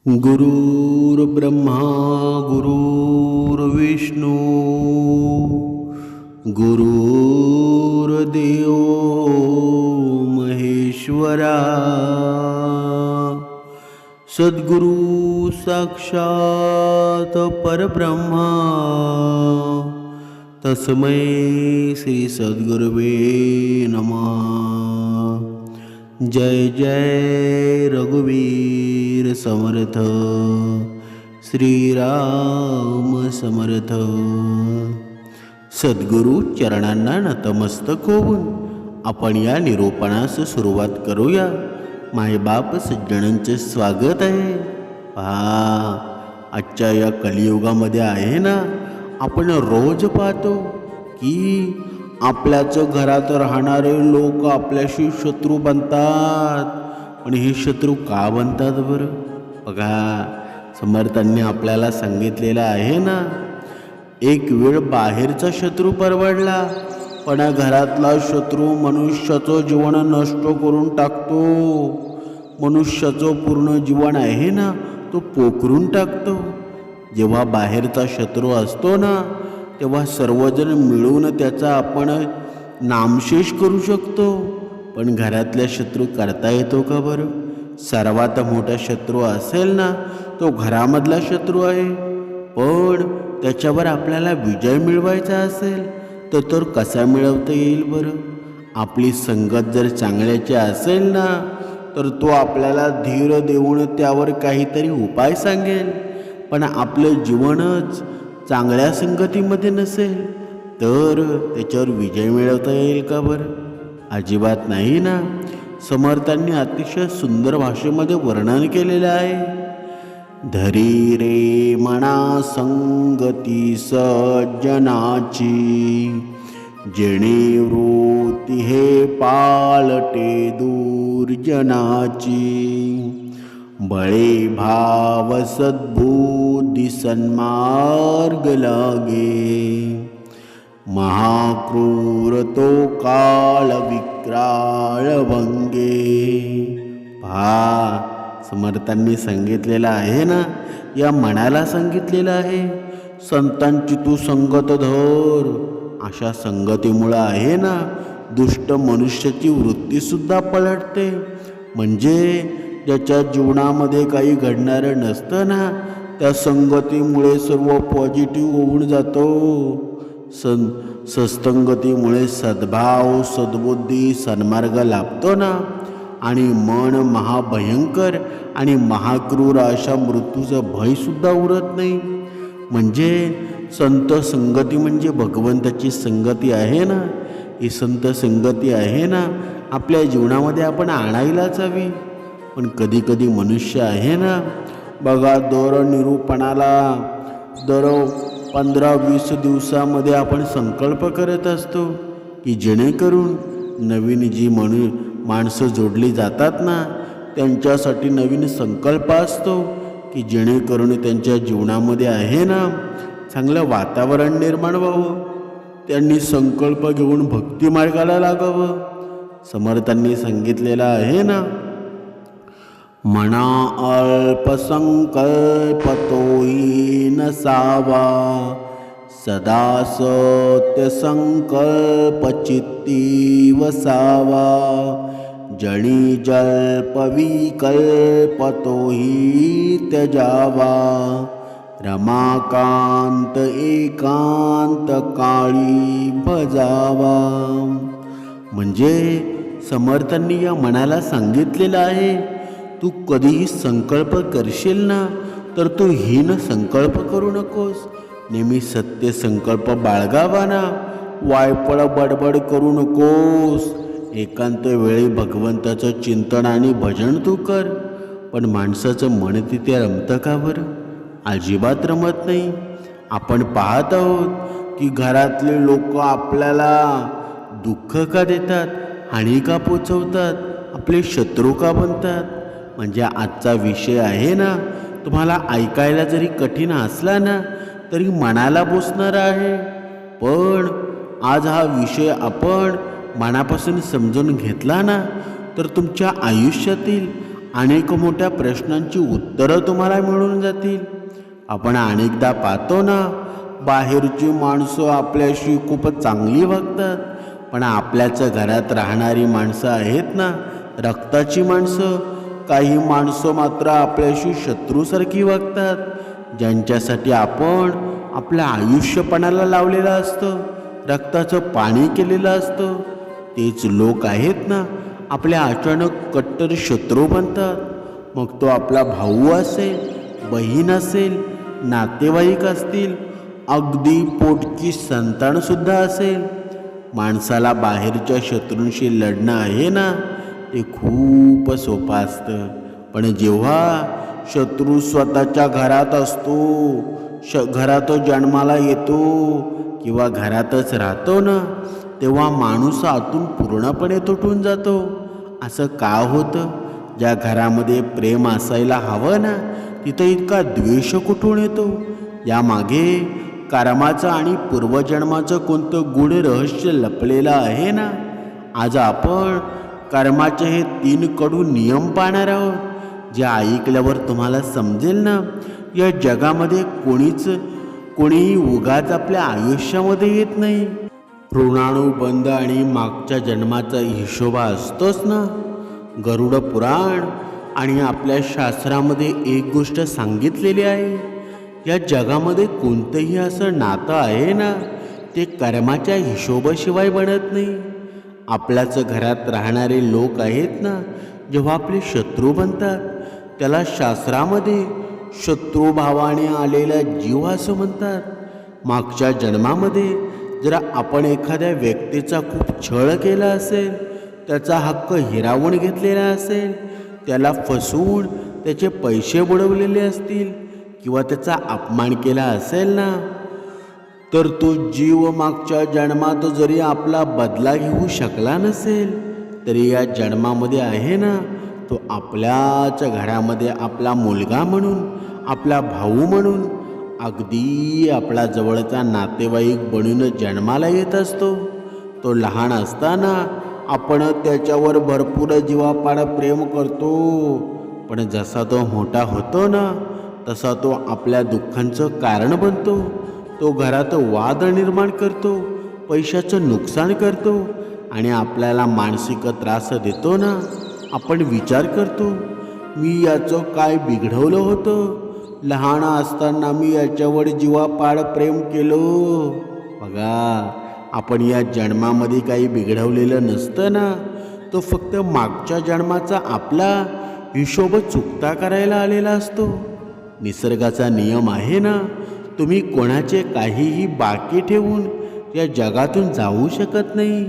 गुरुर्ब्रह्मा गुरुर्विष्णू गुरुर्देव महेश्वरा सद्गुरु साक्षात परब्रह्मा तस्मै श्री सद्गुरुवे नमः। जय जय रघुवीर समर्थ श्रीराम समर्थ। सद्गुरु चरणांना नतमस्तक होऊन आपण या निरूपणास सुरुवात करूया। मायबाप सज्जनांचे स्वागत आहे। पहा, आजच्या या कलियुगामध्ये आहे ना, आपण रोज पाहतो की आपल्याच घरात राहणारे लोक आपल्याशी शत्रू बनतात। आणि हे शत्रू का बनतात बरं? बघा, समर्थांनी आपल्याला सांगितलेलं आहे ना, एक वेळ बाहेरचा शत्रू परवडला, पण घरातला शत्रू मनुष्याचं जीवन नष्ट करून टाकतो। मनुष्याचं पूर्ण जीवन आहे ना, तो पोखरून टाकतो। जेव्हा बाहेरचा शत्रू असतो ना, तेव्हा सर्वजण मिळून त्याचा आपण नामशेष करू शकतो, पण घरातल्या शत्रू करता येतो का बरं? सर्वात मोठा शत्रू असेल ना, तो घरामधला शत्रू आहे, पण त्याच्यावर आपल्याला विजय मिळवायचा असेल तर कसा मिळवता येईल बरं? आपली संगत जर चांगल्याची असेल ना, तर तो आपल्याला धीर देऊन त्यावर काहीतरी उपाय सांगेल, पण आपलं जीवनच चांगल्या संगतीमध्ये नसेल तर त्याच्यावर विजय मिळवता येईल का बरं? अजिबात नाही ना। समर्थांनी अतिशय सुंदर भाषेमध्ये वर्णन केलेलं आहे। धरी रे मना संगती सज्जनाची, जेणे वृत्ती हे पालटे दुर्जनाची, बळे भाव सद्बुद्धी सन्मार्ग लागे, महाक्रूर तो काळ विक्राळ भंगे। पहा, समर्थांनी सांगितलेलं आहे ना, या मनाला सांगितलेलं आहे, संतांची तू संगत धर। अशा संगतीमुळं आहे ना, दुष्ट मनुष्याची वृत्तीसुद्धा पलटते। म्हणजे ज्याच्या जीवनामध्ये काही घडणारं नसतं ना, त्या संगतीमुळे सर्व पॉझिटिव्ह होऊन जातो। सत्संगतीमुळे सद्भाव सद्बुद्धी सन्मार्ग लाभतो ना, आणि मन महाभयंकर आणि महाक्रूर अशा मृत्यूचं भयसुद्धा उरत नाही। म्हणजे संत संगती म्हणजे भगवंताची संगती आहे ना, ही संत संगती आहे ना, आपल्या जीवनामध्ये आपण आणायलाच हवी। पण कधी कधी मनुष्य आहे ना, बघा, दर निरूपणाला दर 15-20 दिवसामध्ये आपण संकल्प करत असतो की जेणेकरून नवीन जी माणसं जोडली जातात ना, त्यांच्यासाठी नवीन संकल्प असतो की जेणेकरून त्यांच्या जीवनामध्ये आहे ना, चांगलं वातावरण निर्माण व्हावं। त्यांनी संकल्प घेऊन भक्ती मार्गाला लागावं। समर्थांनी सांगितलेलं आहे ना, मना अल्प संकल्प तोही नसावा, सदा सत्य संकल्प चित्ती वसावा, जणी जल्प विकल्प तोही त्यजावा, रमाकांत एकांत काळी भजावा। म्हणजे समर्थांनी या मनाला सांगितलेलं आहे, तू कधीही संकल्प करशील ना, तर तू हीन संकल्प करू नकोस। नेहमी सत्य संकल्प बाळगावा ना, वायफळ बडबड करू नकोस। एकांत वेळी भगवंताचं चिंतन आणि भजन तू कर। पण माणसाचं मन तिथे रमतं का बरं? अजिबात रमत नाही। आपण पाहत आहोत की घरातले लोक आपल्याला दुःख का देतात, हानी का पोचवतात, आपले शत्रू का बनतात। म्हणजे आजचा विषय आहे ना, तुम्हाला ऐकायला जरी कठीण असला ना, तरी मनाला बोचणारा आहे। पण आज हा विषय आपण मनापासून समजून घेतला ना, तर तुमच्या आयुष्यातील अनेक मोठ्या प्रश्नांची उत्तरं तुम्हाला मिळून जातील. आपण अनेकदा पाहतो ना, बाहेरची माणसं आपल्याशी खूप चांगली वागतात, पण आपल्याच घरात राहणारी माणसं आहेत ना, रक्ताची माणसं, काही माणसं मात्र आपल्याशी शत्रूसारखी वागतात, ज्यांच्यासाठी आपण आपल्या आयुष्यपणाला लावलेलं असतं, रक्ताचं पाणी केलेलं असतं, तेच लोक आहेत ना आपल्या अचानक कट्टर शत्रू बनतात. मग तो आपला भाऊ असेल, बहीण असेल, नातेवाईक असतील, अगदी पोटकी संतानसुद्धा असेल. माणसाला बाहेरच्या शत्रूंशी लढणं आहे ना, ते खूप सोपं असतं. पण जेव्हा शत्रू स्वतःच्या घरात असतो, घरात जन्माला येतो किंवा घरातच राहतो ना, तेव्हा माणूस आतून पूर्णपणे तुटून जातो. असं का होतं? ज्या घरामध्ये प्रेम असायला हवं ना, तिथं इतका द्वेष कुठून येतो? यामागे कर्माचं आणि पूर्वजन्माचं कोणतं गूढ रहस्य लपलेलं आहे ना. आज आपण कर्माचे हे 3 कडू नियम पाहणार आहोत, जे ऐकल्यावर तुम्हाला समजेल ना, या जगामध्ये कोणीही उगाच आपल्या आयुष्यामध्ये येत नाही. ऋणानुबंध आणि मागच्या जन्माचा हिशोबा असतोच ना. गरुड पुराण आणि आपल्या शास्त्रामध्ये एक गोष्ट सांगितलेली आहे, या जगामध्ये कोणतंही असं नातं आहे ना, ते कर्माच्या हिशोबाशिवाय बनत नाही. आपल्याच घरात राहणारे लोक आहेत ना, जेव्हा आपले शत्रू बनतात, त्याला शास्त्रामध्ये शत्रुभावाने आलेला जीव असं म्हणतात. मागच्या जन्मामध्ये जर आपण एखाद्या व्यक्तीचा खूप छळ केला असेल, त्याचा हक्क हिरावून घेतलेला असेल, त्याला फसवून त्याचे पैसे बुडवलेले असतील किंवा त्याचा अपमान केला असेल ना, तर तो जीव मागच्या जन्मात जरी आपला बदला घेऊ शकला नसेल, तरी या जन्मामध्ये आहे ना, तो आपल्याच घरामध्ये आपला मुलगा म्हणून, आपला भाऊ म्हणून, अगदी आपला जवळचा नातेवाईक बनून जन्माला येत असतो. तो लहान असताना आपण त्याच्यावर भरपूर जीवापाड प्रेम करतो, पण जसा तो मोठा होतो ना, तसा तो आपल्या दुःखांचं कारण बनतो. तो घरात वाद निर्माण करतो, पैशाचं नुकसान करतो आणि आपल्याला मानसिक त्रास देतो ना. आपण विचार करतो, मी याचं काय बिघडवलं होतं? लहान असताना मी याच्यावर जीवापाड प्रेम केलं. बघा, आपण या जन्मामध्ये काही बिघडवलेलं नसतं ना, तो फक्त मागच्या जन्माचा आपला हिशोब चुकता करायला आलेला असतो. निसर्गाचा नियम आहे ना, तुम्ही कोणाचे काहीही बाकी ठेवून या जगातून जाऊ शकत नाही.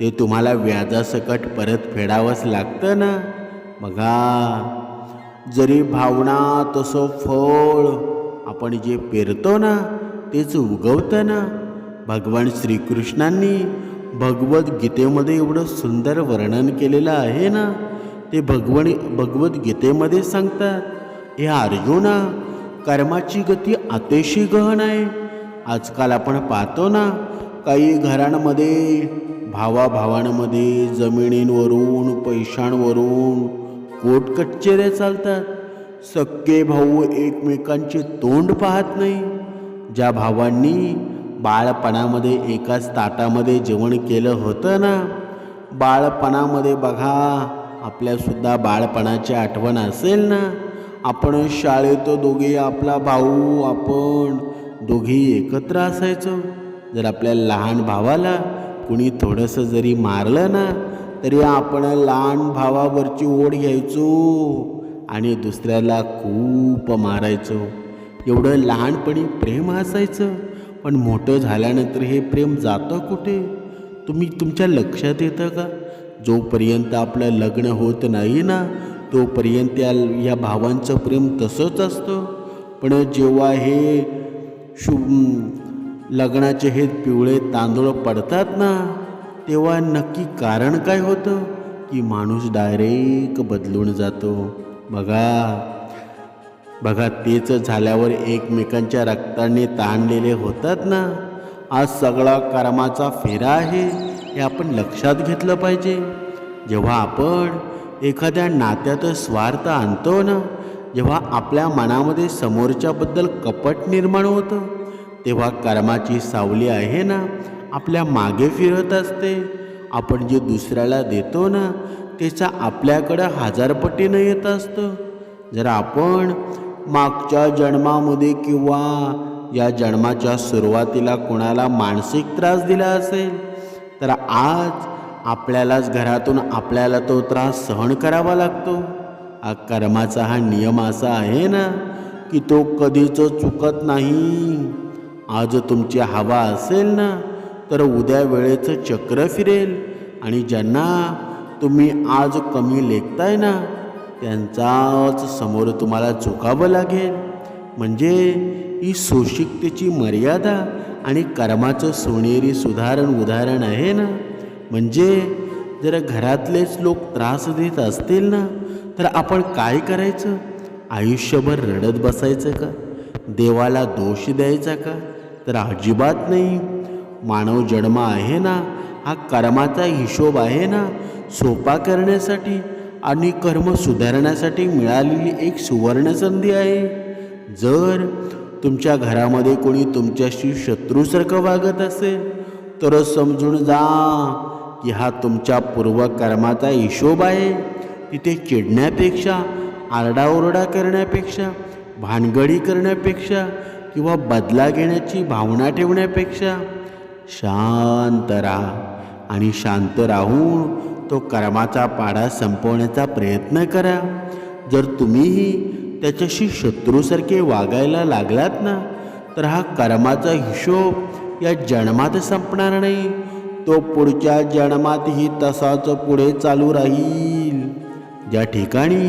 ते तुम्हाला व्याजासकट परत फेडावंच लागतं ना. बघा, जरी भावना तसं फळ आपण जे पेरतो ना, तेच उगवतं ना. भगवान श्रीकृष्णांनी भगवद्गीतेमध्ये एवढं सुंदर वर्णन केलेलं आहे ना, ते भगवद्गीतेमध्ये सांगतात, हे अर्जुना, कर्माची गती अतिशय गहन आहे. आजकाल आपण पाहतो ना, काही घरांमध्ये भावाभावांमध्ये जमिनींवरून, पैशांवरून कोर्ट कचेऱ्या चालतात. सख्खे भाऊ एकमेकांचे तोंड पाहत नाही. ज्या भावांनी बाळपणामध्ये एकाच ताटामध्ये जेवण केलं होतं ना, बाळपणामध्ये बघा, आपल्यासुद्धा बाळपणाची आठवण असेल ना, आपण शाळेत दोघे, आपला भाऊ, आपण दोघेही एकत्र असायचो. जर आपल्या लहान भावाला कुणी थोडंसं जरी मारलं ना, तरी आपण लहान भावावरची ओढ घ्यायचो आणि दुसऱ्याला खूप मारायचो. एवढं लहानपणी प्रेम असायचं. पण मोठं झाल्यानंतर हे प्रेम जातं कुठे? तुमच्या लक्षात येतं का? जोपर्यंत आपलं लग्न होत नाही ना, तोपर्यंत या भावांचं प्रेम तसंच असतं. पण जेव्हा हे लग्नाचे हे पिवळे तांदूळ पडतात ना, तेव्हा नक्की कारण काय होतं की माणूस डायरेक्ट बदलून जातो. बघा, तेच झाल्यावर एकमेकांच्या रक्ताने ताणलेले होतात ना. आज सगळा कर्माचा फेरा आहे, हे आपण लक्षात घेतलं पाहिजे. जेव्हा आपण एखाद्या नात्यात स्वार्थ आणतो ना, जेव्हा आपल्या मनामध्ये समोरच्याबद्दल कपट निर्माण होतं, तेव्हा कर्माची सावली आहे ना आपल्या मागे फिरत असते. आपण जे दुसऱ्याला देतो ना त्याचा आपल्याकडं हजारपटीनं येत असतं. जर आपण मागच्या जन्मामध्ये किंवा या जन्माच्या सुरुवातीला कोणाला मानसिक त्रास दिला असेल तर आज आपल्यालाच घरातून आपल्याला तो त्रास सहन करावा लागतो. हा कर्माचा हा नियम असा आहे ना की तो कधीच चुकत नाही. आज तुमची हवा असेल ना तर उद्या वेळेचं चक्र फिरेल आणि ज्यांना तुम्ही आज कमी लेखताय ना त्यांचाच समोर तुम्हाला चुकावं लागेल. म्हणजे ही सोशिकतेची मर्यादा आणि कर्माचं सोनेरी उदाहरण आहे ना. म्हणजे जर घरातलेच लोक त्रास देत असतील ना तर आपण काय करायचं? आयुष्यभर रडत बसायचं का? देवाला दोष द्यायचा का? तर अजिबात नाही. मानव जन्म आहे ना हा कर्माचा हिशोब आहे ना सोपा करण्यासाठी आणि कर्म सुधारण्यासाठी मिळालेली एक सुवर्ण संधी आहे. जर तुमच्या घरामध्ये कोणी तुमच्याशी शत्रूसारखं वागत असेल तर समजून जा की हा तुमच्या पूर्वकर्माचा हिशोब आहे. तिथे चिडण्यापेक्षा, आरडाओरडा करण्यापेक्षा, भानगडी करण्यापेक्षा किंवा बदला घेण्याची भावना ठेवण्यापेक्षा शांत राहा आणि शांत राहून तो कर्माचा पाडा संपवण्याचा प्रयत्न करा. जर तुम्हीही त्याच्याशी शत्रूसारखे वागायला लागलात ना तर हा कर्माचा हिशोब या जन्मात संपणार नाही. तो पुढच्या जन्मातही तसाच पुढे चालू राहील. ज्या ठिकाणी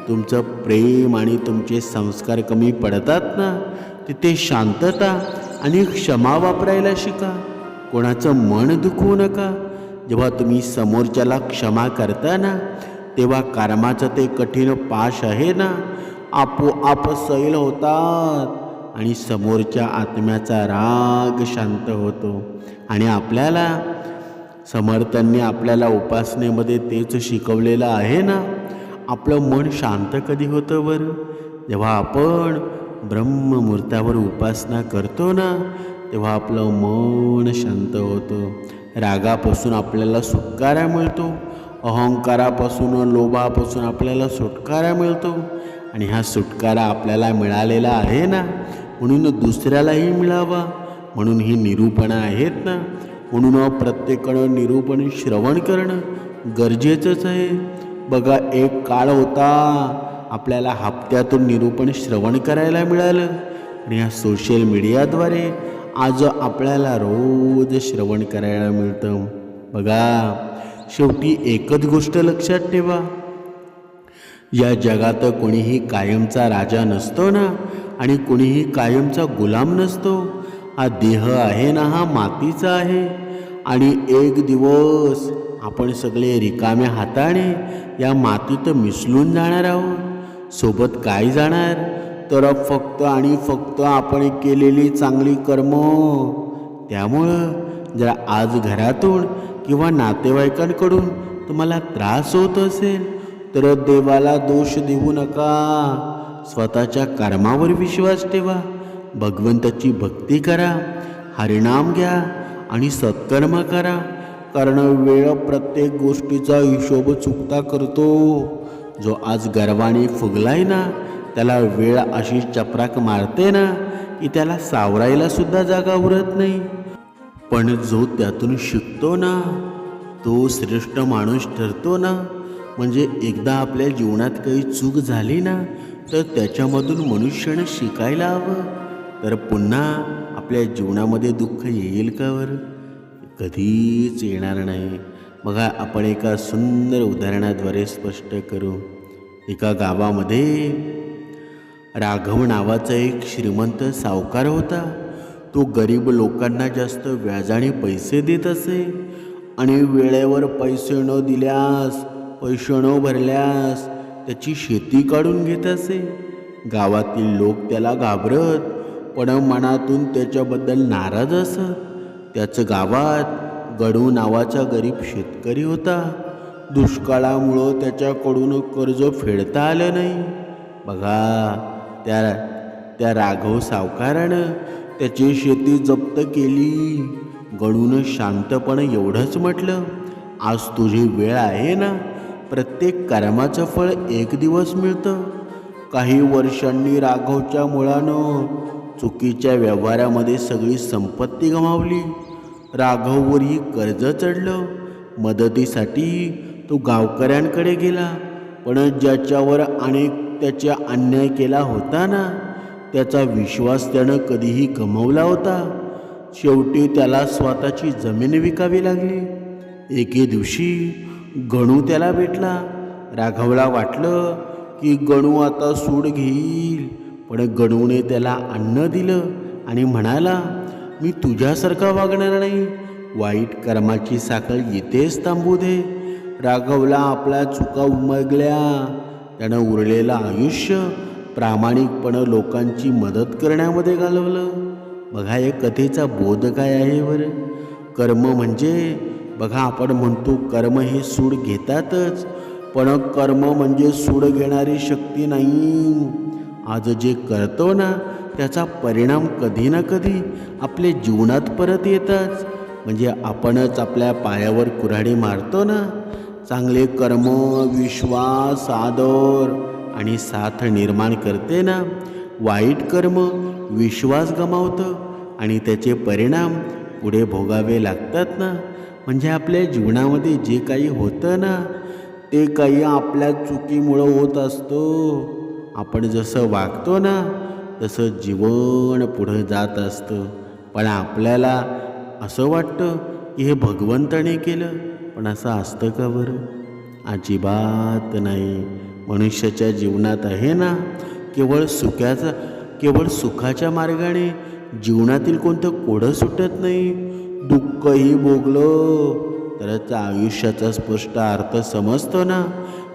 तुमचं प्रेम आणि तुमचे संस्कार कमी पडतात ना तिथे शांतता आणि क्षमा वापरायला शिका. कोणाचं मन दुखवू नका. जेव्हा तुम्ही समोरच्याला क्षमा करता ना तेव्हा कर्माचं ते कठीण पाश आहे ना आपोआप सैल होतात आणि समोरच्या आत्म्याचा राग शांत होतो. आणि आपल्याला समर्थांनी आपल्याला उपासनेमध्ये तेच शिकवलेलं आहे ना. आपलं मन शांत कधी होतं बरं? जेव्हा आपण ब्रह्ममुहूर्तावर उपासना करतो ना तेव्हा आपलं मन शांत होतं. रागापासून आपल्याला सुटकारा मिळतो. अहंकारापासून, लोभापासून आपल्याला सुटकारा मिळतो. आणि हा सुटकारा आपल्याला मिळालेला आहे ना म्हणून दुसऱ्यालाही मिळावा म्हणून ही निरूपणं आहेत ना. म्हणून प्रत्येकानं निरूपण श्रवण करणं गरजेचंच आहे. बघा एक काळ होता आपल्याला हप्त्यातून निरूपण श्रवण करायला मिळालं आणि ह्या सोशल मीडियाद्वारे आज आपल्याला रोज श्रवण करायला मिळतं. बघा शेवटी एकच गोष्ट लक्षात ठेवा, या जगात कोणीही कायमचा राजा नसतो ना आणि कोणीही कायमचा गुलाम नसतो. हा देह आहे ना हा मातीचा आहे आणि एक दिवस आपण सगळे रिकाम्या हाताने या मातीत मिसळून जाणार आहोत. सोबत काय जाणार तर फक्त आणि फक्त आपण केलेली चांगली कर्म. त्यामुळं जर आज घरातून किंवा नातेवाईकांकडून तुम्हाला त्रास होत असेल तर देवाला दोष देऊ नका. स्वतःच्या कर्मावर विश्वास ठेवा. भगवंताची भक्ती करा, हरिनाम घ्या आणि सत्कर्म करा. कारण वेळ प्रत्येक गोष्टीचा हिशोब चुकता करतो. जो आज गर्वाने फुगलाय ना त्याला वेळ अशी चपराक मारते ना की त्याला सावरायला सुद्धा जागा उरत नाही. पण जो त्यातून शिकतो ना तो श्रेष्ठ माणूस ठरतो ना. म्हणजे एकदा आपल्या जीवनात काही चूक झाली ना तर त्याच्यामधून मनुष्यानं शिकायला हवं. तर पुन्हा आपल्या जीवनामध्ये दुःख येईल का बरं? कधीच येणार नाही. बघा आपण एका सुंदर उदाहरणाद्वारे स्पष्ट करू. एका गावामध्ये राघव नावाचा एक श्रीमंत सावकार होता. तो गरीब लोकांना जास्त व्याजाने पैसे देत असे आणि वेळेवर पैसे न दिल्यास, पैसे न भरल्यास त्याची शेती काढून घेत असे. गावातील लोक त्याला घाबरत पण मनातून त्याच्याबद्दल नाराज असत. त्याच गावात गडू नावाचा गरीब शेतकरी होता. दुष्काळामुळं त्याच्याकडून कर्ज फेडता आलं नाही. बघा, त्या राघव सावकारानं त्याची शेती जप्त केली. गणूनं शांतपणे एवढंच म्हटलं, आज तुझी वेळ आहे ना. प्रत्येक कर्माचं फळ एक दिवस मिळतं. काही वर्षांनी राघवच्या मुलानं चुकीच्या व्यवहारामध्ये सगळी संपत्ती गमावली. राघववरही कर्ज चढलं. मदतीसाठी तो गावकऱ्यांकडे गेला, पण ज्याच्यावर अनेक त्याचा अन्याय केला होता ना, त्याचा विश्वास त्यानं कधीही गमावला होता. शेवटी त्याला स्वतःची जमीन विकावी लागली. एके दिवशी गणू त्याला भेटला. राघवला वाटलं की गणू आता सूड घेईल, पण गणूने त्याला अन्न दिलं आणि म्हणाला, मी तुझ्यासारखा वागणार नाही. वाईट कर्माची साखळ इथेच थांबू दे. राघवला आपल्या चुका उमगल्या. त्यानं उरलेलं आयुष्य प्रामाणिकपणे लोकांची मदत करण्यामध्ये घालवलं. बघा, या कथेचा बोध काय आहे बरं? कर्म म्हणजे, बघा, आपण म्हणतो कर्म हे सूड घेतातच, पण कर्म म्हणजे सूड घेणारी शक्ती नाही. आज जे करतो ना, त्याचा परिणाम कधी ना कधी आपल्या जीवनात परत येतात. म्हणजे आपणच आपल्या पायावर कुऱ्हाडी मारतो ना. चांगले कर्म विश्वास, आदर आणि साथ निर्माण करते ना. वाईट कर्म विश्वास गमावतं आणि त्याचे परिणाम पुढे भोगावे लागतात ना. म्हणजे आपल्या जीवनामध्ये जे काही होतं ना, ते काही आपल्या चुकीमुळं होत असतं. आपण जसं वागतो ना, तसं जीवन पुढं जात असतं. पण आपल्याला असं वाटतं की हे भगवंताने केलं, पण असं असतं का बरं? अजिबात नाही. मनुष्याच्या जीवनात आहे ना, केवळ सुखाच्या मार्गाने जीवनातील कोणतं कोडं सुटत नाही. दुःखही भोगलं तरच आयुष्याचा स्पष्ट अर्थ समजतो ना.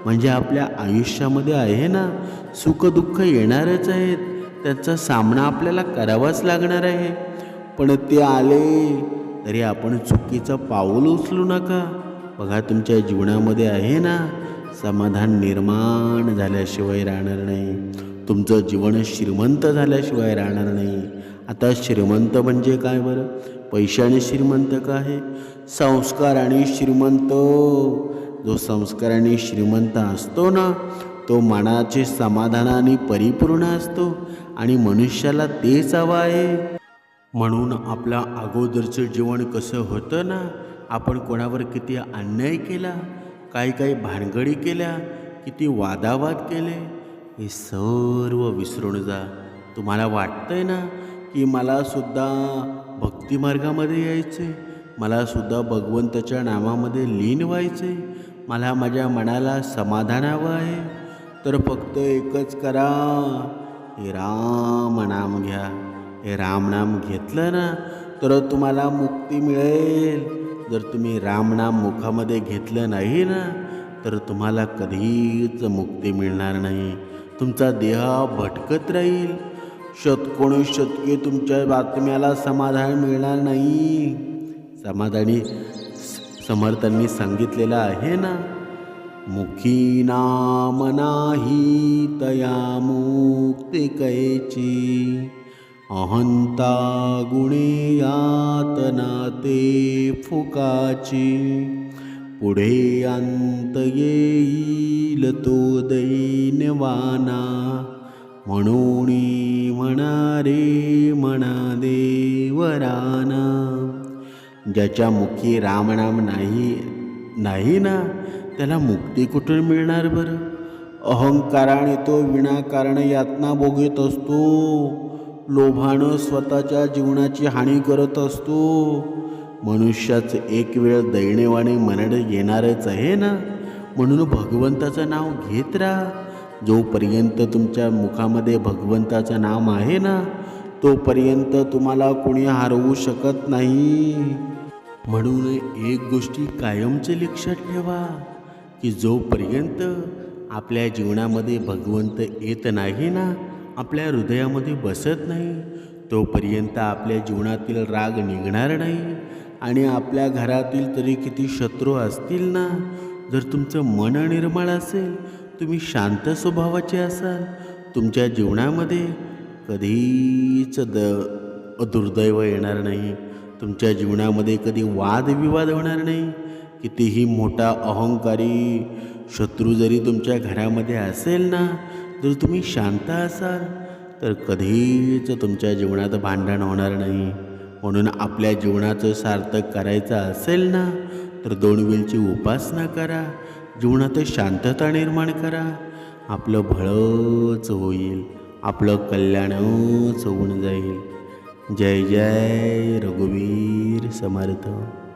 म्हणजे आपल्या आयुष्यामध्ये आहे ना, सुख दुःख येणारच आहेत. त्यांचा सामना आपल्याला करावाच लागणार आहे. पण ते आले तरी आपण चुकीचं पाऊल उचलू नका. बघा, तुमच्या जीवनामध्ये आहे ना, समाधान निर्माण झाल्याशिवाय राहणार नाही. तुमचं जीवन श्रीमंत झाल्याशिवाय राहणार नाही. आता श्रीमंत म्हणजे काय बरं? पैशाने श्रीमंत का आहे? संस्काराने श्रीमंत. जो संस्काराने श्रीमंत असतो ना, तो मनाचे समाधानाने परिपूर्ण असतो आणि मनुष्याला तेच हवं आहे. म्हणून आपल्या अगोदरचं जीवन कसं होतं ना, आपण कोणावर किती अन्याय केला, काही भानगडी केल्या, किती वादावाद केले, हे सर्व विसरून जा. तुम्हाला वाटतंय ना की मलासुद्धा भक्तिमार्गामध्ये यायचं आहे, मलासुद्धा भगवंताच्या नामामध्ये लीन व्हायचं आहे, मला माझ्या मनाला समाधान हवं आहे, तर फक्त एकच करा, हे रामनाम घ्या. हे रामनाम घेतलं ना तर तुम्हाला मुक्ती मिळेल. जर तुम्ही रामनाम मुखामध्ये घेतलं नाही ना, तर तुम्हाला कधीच मुक्ती मिळणार नाही. तुमचा देह भटकत राहील. शतकोनशतके तुमच्या बातम्याला समाधान मिळणार नाही. समाधानी समर्थांनी सांगितलेलं आहे ना, मुखी नाम नाही तया मुक्ती कैची, अहंता गुणे यातना ते फुकाची, पुढे अंत येईल तो दैन्यवाना, म्हणून म्हणा रे म्हणा देवराना. ज्याच्या मुखी रामनाम नाही ना, त्याला मुक्ती कुठून मिळणार बरं? अहंकाराने तो विनाकारण यातना भोगत असतो. लोभानं स्वतःच्या जीवनाची हानी करत असतो. मनुष्याचं एक वेळ दैन्यवाने मरण येणारच आहे ना. म्हणून भगवंताचं नाव घेत राहा. जोपर्यंत तुमच्या मुखामध्ये भगवंताचं नाम आहे ना, तोपर्यंत तुम्हाला कोणी हरवू शकत नाही. म्हणून एक गोष्टी कायमचे लक्षात ठेवा की जोपर्यंत आपल्या जीवनामध्ये भगवंत येत नाही ना, आपल्या हृदयामध्ये बसत नाही, तोपर्यंत आपल्या जीवनातील राग निघणार नाही. आणि आपल्या घरातील तरी किती शत्रू असतील ना, जर तुमचं मन निर्मळ असेल, तुम्ही शांत स्वभावाचे असाल, तुमच्या जीवनामध्ये कधीच दुर्दैव येणार नाही. तुमच्या जीवनामध्ये कधी वादविवाद होणार नाही. कितीही मोठा अहंकारी शत्रू जरी तुमच्या घरामध्ये असेल ना, जर तुम्ही शांत असाल तर कधीच तुमच्या जीवनात भांडण होणार नाही. म्हणून आपल्या जीवनाचं सार्थक करायचं असेल ना, तर 2 वेळची उपासना करा, जीवनात शांतता निर्माण करा. आपलं भलंच होईल, आपलं कल्याणच होऊन जाईल. जय जय रघुवीर समर्थ.